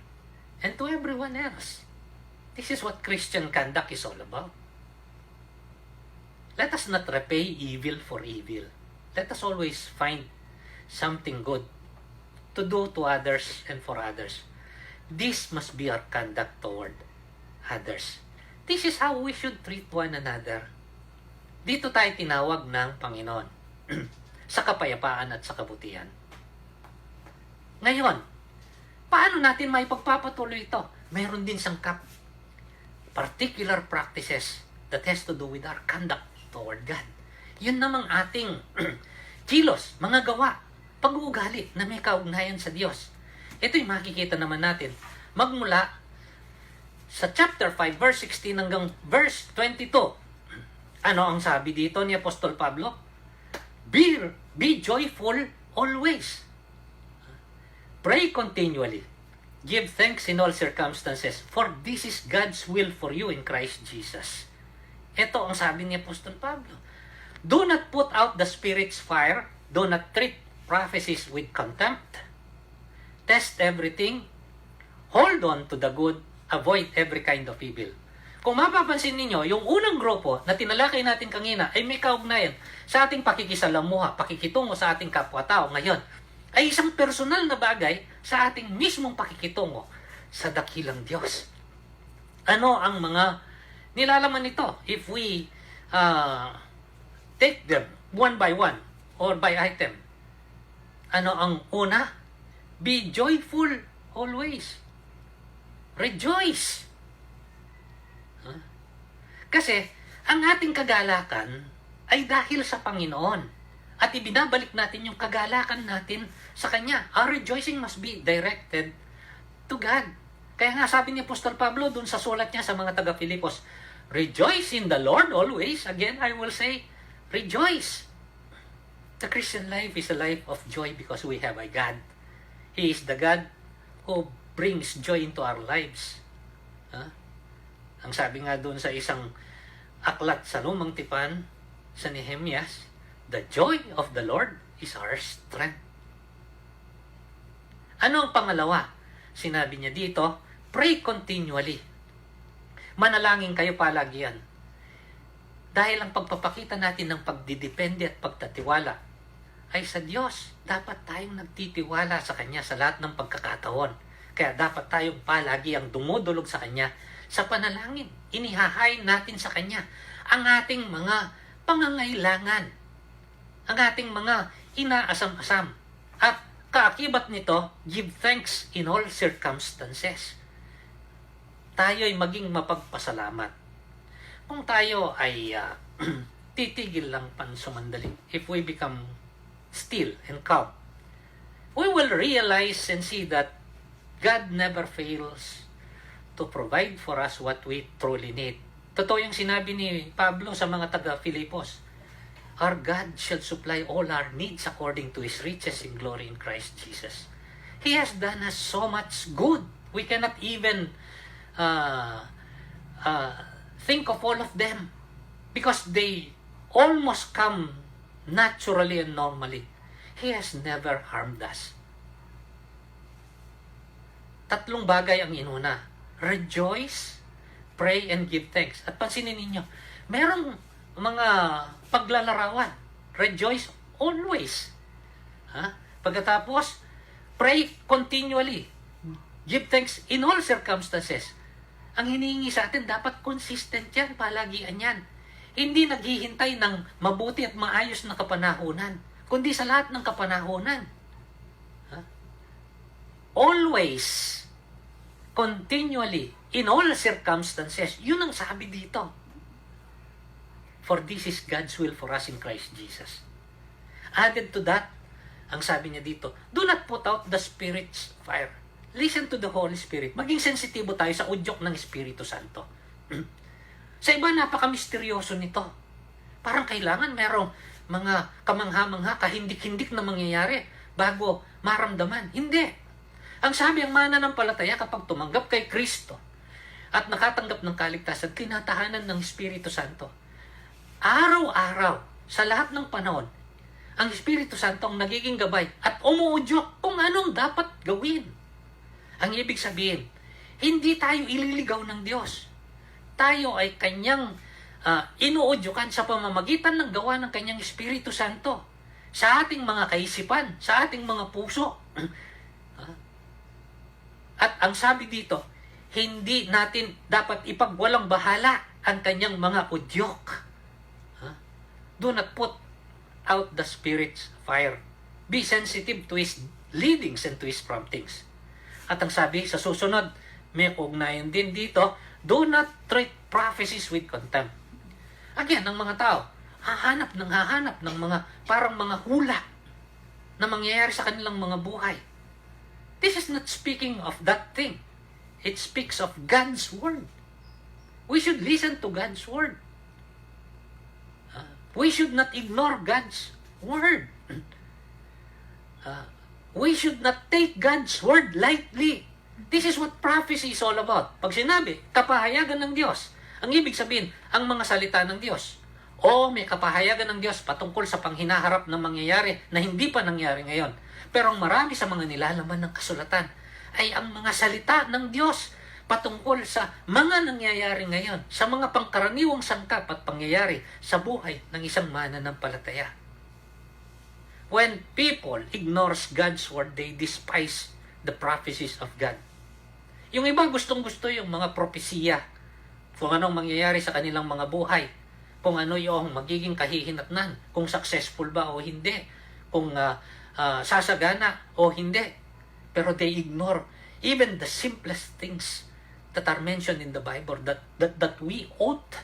and to everyone else. This is what Christian conduct is all about. Let us not repay evil for evil. Let us always find something good to do to others and for others. This must be our conduct toward others. This is how we should treat one another. Dito tayo tinawag ng Panginoon sa kapayapaan at sa kabutihan. Ngayon, paano natin may pagpapatuloy ito? Mayroon din sangkap particular practices that has to do with our conduct toward God. Yun namang ating kilos, mga gawa, pag-uugali na may kaugnayan sa Diyos. Ito'y makikita naman natin magmula sa chapter 5, verse 16 hanggang verse 22. Ano ang sabi dito ni Apostol Pablo? Be joyful always. Pray continually. Give thanks in all circumstances, for this is God's will for you in Christ Jesus. Ito ang sabi ni Apostol Pablo. Do not put out the Spirit's fire. Do not treat prophecies with contempt. Test everything. Hold on to the good. Avoid every kind of evil. Kung mapapansin ninyo, yung unang grupo na tinalakay natin kanina ay may kaugnayan sa ating pakikisalamuha, pakikitungo sa ating kapwa-tao ngayon, ay isang personal na bagay sa ating mismong pakikitungo sa dakilang Diyos. Ano ang mga nilalaman nito? If we take them one by one or by item. Ano ang una? Be joyful always. Rejoice. Kasi ang ating kagalakan ay dahil sa Panginoon. At ibinabalik natin yung kagalakan natin sa Kanya. Our rejoicing must be directed to God. Kaya nga sabi ni Apostol Pablo dun sa sulat niya sa mga taga-Filipos, rejoice in the Lord always. Again, I will say, rejoice. The Christian life is a life of joy because we have a God. He is the God who brings joy into our lives. Ang sabi nga doon sa isang aklat sa Lumang Tipan, sa Nehemias, the joy of the Lord is our strength. Ano ang pangalawa? Sinabi niya dito, pray continually. Manalangin kayo palagian. Dahil ang pagpapakita natin ng pagdidepende at pagtatiwala ay sa Diyos. Dapat tayong nagtitiwala sa Kanya sa lahat ng pagkakataon. Kaya dapat tayong palagi ang dumudulog sa Kanya sa panalangin. Inihahain natin sa Kanya ang ating mga pangangailangan, ang ating mga inaasam-asam. At kaakibat nito, give thanks in all circumstances. Tayo ay maging mapagpasalamat. Kung tayo ay titigil lang pansumandali, if we become still and calm, we will realize and see that God never fails to provide for us what we truly need. Totoo yung sinabi ni Pablo sa mga taga-Filipos, our God shall supply all our needs according to His riches in glory in Christ Jesus. He has done us so much good. We cannot even think of all of them because they almost come naturally and normally. He has never harmed us. Tatlong bagay ang inuna. Rejoice, pray, and give thanks. At pansinin ninyo, merong mga paglalarawan. Rejoice always. Pagkatapos, pray continually. Give thanks in all circumstances. Ang hinihingi sa atin, dapat consistent yan, palagian yan. Hindi naghihintay ng mabuti at maayos na kapanahunan, kundi sa lahat ng kapanahunan. Always, continually, in all circumstances. Yun ang sabi dito. For this is God's will for us in Christ Jesus. Added to that, ang sabi niya dito, do not put out the Spirit's fire. Listen to the Holy Spirit. Maging sensitibo tayo sa udyok ng Espiritu Santo. Sa iba, napaka-misteryoso nito. Parang kailangan merong mga kamangha-mangha, kahindik-hindik na mangyayari bago maramdaman. Hindi. Ang sabi ang mananampalataya kapag tumanggap kay Kristo at nakatanggap ng kaligtasan, tinatahanan ng Espiritu Santo. Araw-araw, sa lahat ng panahon, ang Espiritu Santo ang nagiging gabay at umuudyok kung anong dapat gawin. Ang ibig sabihin, hindi tayo ililigaw ng Diyos. Tayo ay Kanyang inuudyukan sa pamamagitan ng gawa ng Kanyang Espiritu Santo sa ating mga kaisipan, sa ating mga puso. At ang sabi dito, hindi natin dapat ipagwalang bahala ang Kanyang mga udyok. Do not put out the Spirit's fire. Be sensitive to His leadings and to His promptings. At ang sabi sa susunod, may ugnayan din dito, do not treat prophecies with contempt. Again, ang mga tao, hahanap ng mga parang mga hula na mangyayari sa kanilang mga buhay. This is not speaking of that thing. It speaks of God's Word. We should listen to God's Word. We should not ignore God's Word. We should not take God's Word lightly. This is what prophecy is all about. Pag sinabi, kapahayagan ng Diyos, ang ibig sabihin, ang mga salita ng Diyos. O may kapahayagan ng Diyos patungkol sa panghinaharap na mangyayari na hindi pa nangyari ngayon. Pero ang marami sa mga nilalaman ng kasulatan ay ang mga salita ng Diyos patungkol sa mga nangyayari ngayon, sa mga pangkaraniwang sangkap at pangyayari sa buhay ng isang mananampalataya. When people ignores God's Word, they despise the prophecies of God. Yung iba gustong-gusto yung mga propesiya, kung anong mangyayari sa kanilang mga buhay, kung ano yung magiging kahihinatnan, kung successful ba o hindi, kung sasagana o hindi. Pero they ignore even the simplest things that are mentioned in the Bible that we ought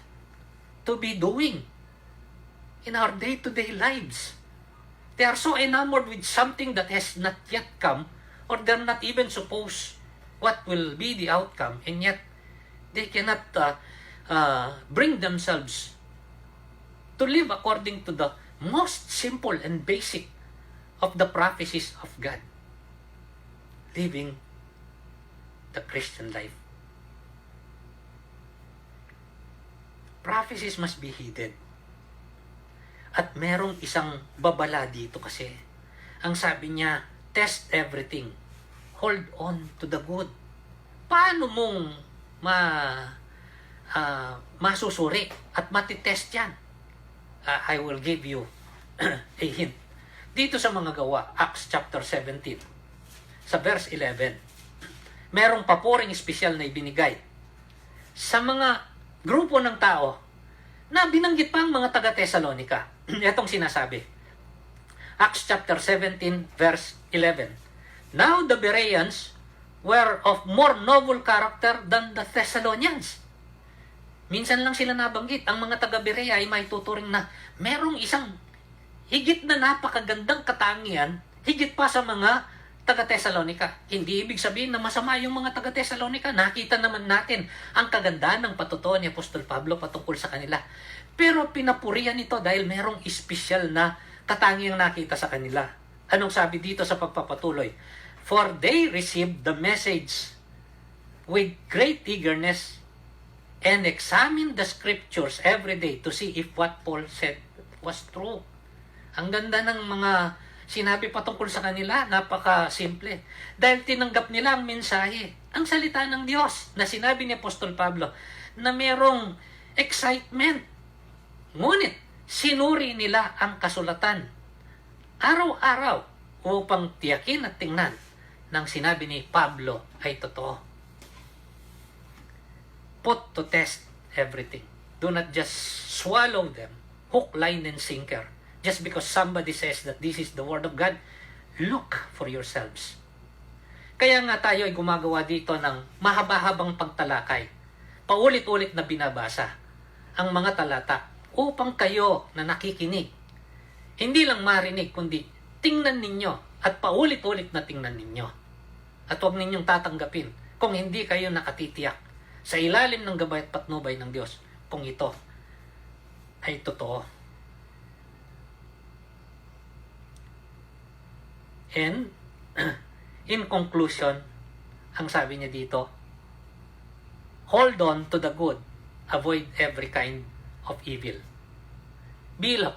to be doing in our day-to-day lives. They are so enamored with something that has not yet come, or they're not even supposed what will be the outcome, and yet they cannot bring themselves to live according to the most simple and basic of the prophecies of God. Living the Christian life. Prophecies must be heeded. At merong isang babala dito kasi. Ang sabi niya, test everything. Hold on to the good. Paano mong masusuri at matitest yan? I will give you a hint. Dito sa mga gawa, Acts chapter 17, sa verse 11, merong papuring espesyal na ibinigay sa mga grupo ng tao na binanggit pa ang mga taga-Thessalonica. Itong sinasabi. Acts chapter 17, verse 11. Now the Bereans were of more noble character than the Thessalonians. Minsan lang sila nabanggit. Ang mga taga-Berea ay may tuturing na merong isang higit na napakagandang katangian, higit pa sa mga taga-Thessalonica. Hindi ibig sabihin na masama yung mga taga-Thessalonica. Nakita naman natin ang kagandahan ng patutuan ni Apostol Pablo patungkol sa kanila. Pero pinapurihan ito dahil merong espesyal na katangiang nakita sa kanila. Anong sabi dito sa pagpapatuloy? For they received the message with great eagerness and examined the scriptures every day to see if what Paul said was true. Ang ganda ng mga sinabi patungkol sa kanila, napaka-simple. Dahil tinanggap nila ang mensahe, ang salita ng Diyos na sinabi ni Apostol Pablo na merong excitement Ngunit, sinuri nila ang kasulatan araw-araw upang tiyakin at tingnan ng sinabi ni Pablo ay totoo. Put to test everything. Do not just swallow them, hook, line, and sinker. Just because somebody says that this is the Word of God, look for yourselves. Kaya nga tayo ay gumagawa dito ng mahaba-habang pagtalakay. Paulit-ulit na binabasa ang mga talata upang kayo na nakikinig, hindi lang marinig, kundi tingnan ninyo at paulit-ulit na tingnan ninyo. At huwag ninyong tatanggapin kung hindi kayo nakatitiyak sa ilalim ng gabay at patnubay ng Diyos kung ito ay totoo. And, in conclusion, ang sabi niya dito, hold on to the good, avoid every kind of evil. Bilang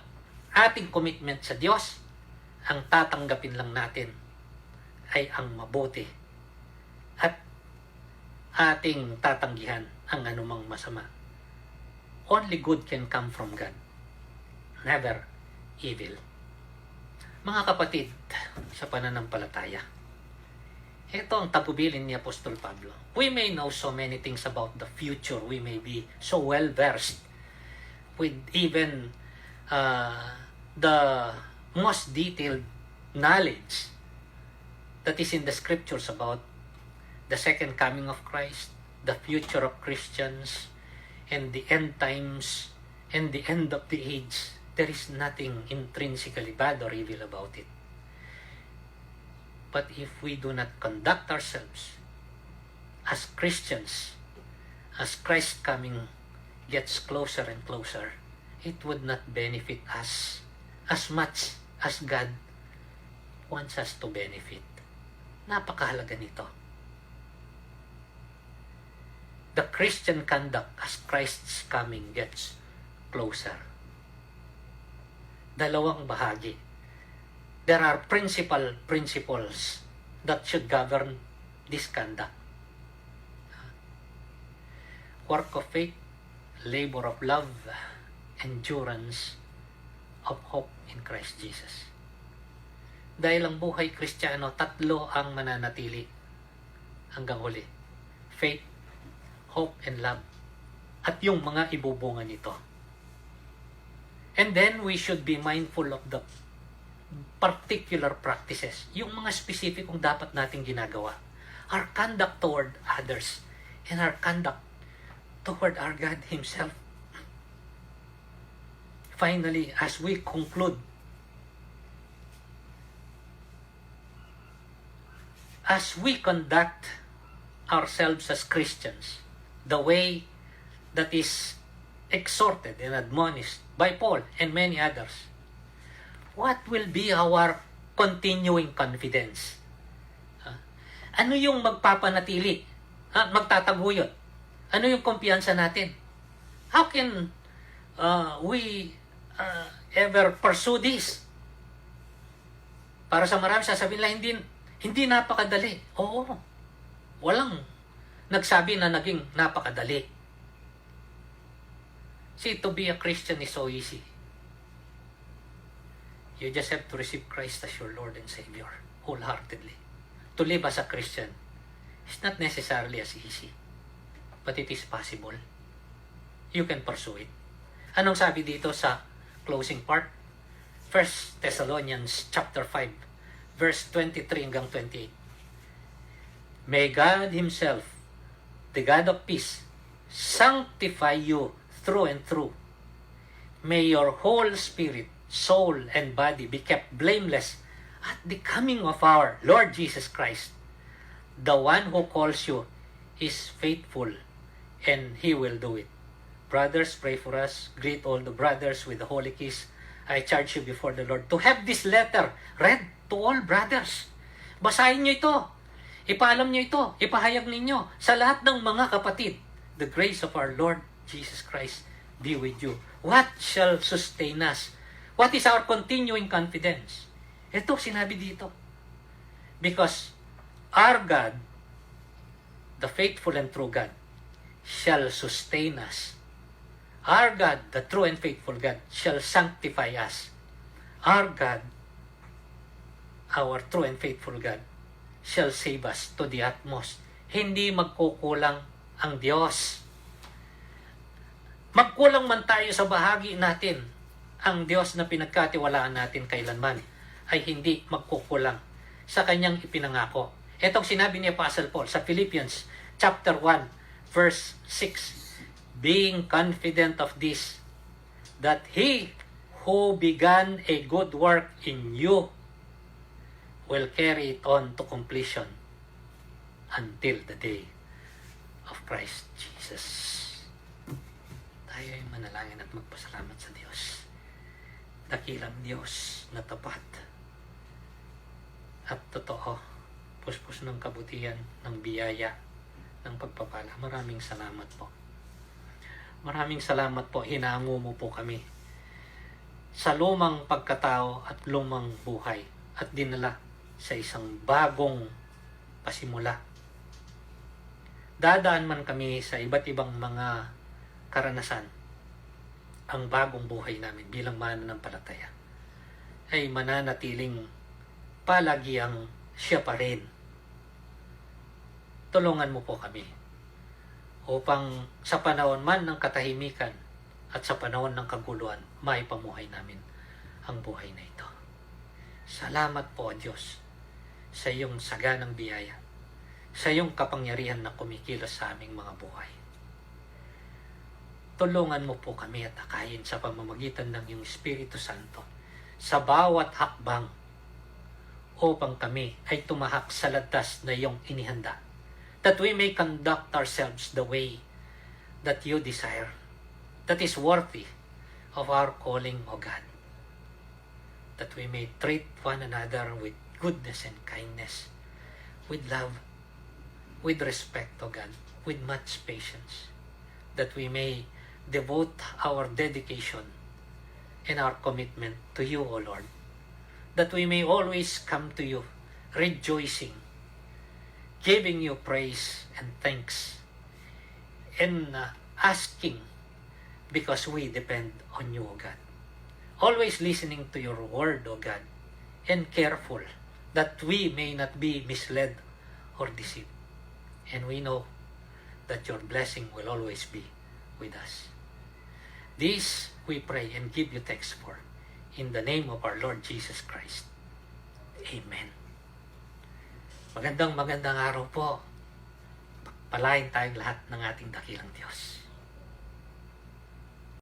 ating commitment sa Diyos, ang tatanggapin lang natin ay ang mabuti at ating tatanggihan ang anumang masama. Only good can come from God, never evil. Mga kapatid, sa pananampalataya, ito ang tagubilin ni Apostol Pablo. We may know so many things about the future. We may be so well versed with even the most detailed knowledge that is in the scriptures about the second coming of Christ, the future of Christians, and the end times, and the end of the age. There is nothing intrinsically bad or evil about it. But if we do not conduct ourselves as Christians, as Christ's coming gets closer and closer, it would not benefit us as much as God wants us to benefit. Napakahalaga nito. The Christian conduct as Christ's coming gets closer. Dalawang bahagi. There are principles that should govern this conduct. Work of faith, labor of love, endurance of hope in Christ Jesus. Dahil ang buhay Kristiyano, tatlo ang mananatili hanggang huli. Faith, hope, and love. At yung mga ibubunga nito. And then we should be mindful of the particular practices, yung mga specificong dapat nating ginagawa. Our conduct toward others and our conduct toward our God Himself. Finally, as we conclude, as we conduct ourselves as Christians, the way that is exhorted and admonished by Paul and many others, what will be our continuing confidence? Ano yung magpapanatili? Magtataguyod? Ano yung kumpiyansa natin? How can we ever pursue this? Para sa marami, sasabihin lang, hindi napakadali. Oo. Walang nagsabi na naging napakadali. See, to be a Christian is so easy. You just have to receive Christ as your Lord and Savior wholeheartedly. To live as a Christian is not necessarily as easy, but it is possible. You can pursue it. Anong sabi dito sa closing part? 1 Thessalonians chapter 5, verse 23 hanggang 28. May God Himself, the God of peace, sanctify you through and through. May your whole spirit, soul, and body be kept blameless at the coming of our Lord Jesus Christ. The one who calls you is faithful, and He will do it. Brothers, pray for us. Greet all the brothers with the holy kiss. I charge you before the Lord to have this letter read to all brothers. Basahin nyo ito. Ipaalam nyo ito. Ipahayag ninyo sa lahat ng mga kapatid. The grace of our Lord Jesus Christ be with you. What shall sustain us? What is our continuing confidence? Ito, sinabi dito. Because our God, the faithful and true God, shall sustain us Our God, the true and faithful God, shall sanctify us. Our God, our true and faithful God, shall save us to the utmost. Hindi magkukulang ang Diyos. Magkulang man tayo sa bahagi natin, ang Diyos na pinagkatiwalaan natin kailanman ay hindi magkukulang sa kanyang ipinangako. Itong sinabi ni Apostle Paul sa Philippians chapter 1 verse 6, being confident of this, that He who began a good work in you will carry it on to completion until the day of Christ Jesus. Tayo ay manalangin at magpasalamat sa Diyos. Dakilang Diyos na tapat at totoo, puspos ng kabutihan, ng biyaya, ng pagpapala. Maraming salamat po. Maraming salamat po. Hinango mo po kami sa lumang pagkatao at lumang buhay at dinala sa isang bagong pasimula. Dadaan man kami sa iba't ibang mga karanasan, ang bagong buhay namin bilang mananampalataya ay mananatiling palagiang siya pa rin. Tulungan mo po kami upang sa panahon man ng katahimikan at sa panahon ng kaguluhan, maipamuhay namin ang buhay na ito. Salamat po, Diyos, sa iyong saganang biyaya, sa iyong kapangyarihan na kumikilos sa aming mga buhay. Tulungan mo po kami at akayin sa pamamagitan ng iyong Espiritu Santo sa bawat hakbang upang kami ay tumahak sa landas na iyong inihanda, that we may conduct ourselves the way that you desire, that is worthy of our calling, O God, that we may treat one another with goodness and kindness, with love, with respect, O God, with much patience, that we may devote our dedication and our commitment to you, O Lord, that we may always come to you rejoicing, giving you praise and thanks, and asking because we depend on you, O God. Always listening to your word, O God, and careful that we may not be misled or deceived. And we know that your blessing will always be with us. This we pray and give you thanks for. In the name of our Lord Jesus Christ. Amen. Magandang araw po. Palain tayong lahat ng ating dakilang Diyos.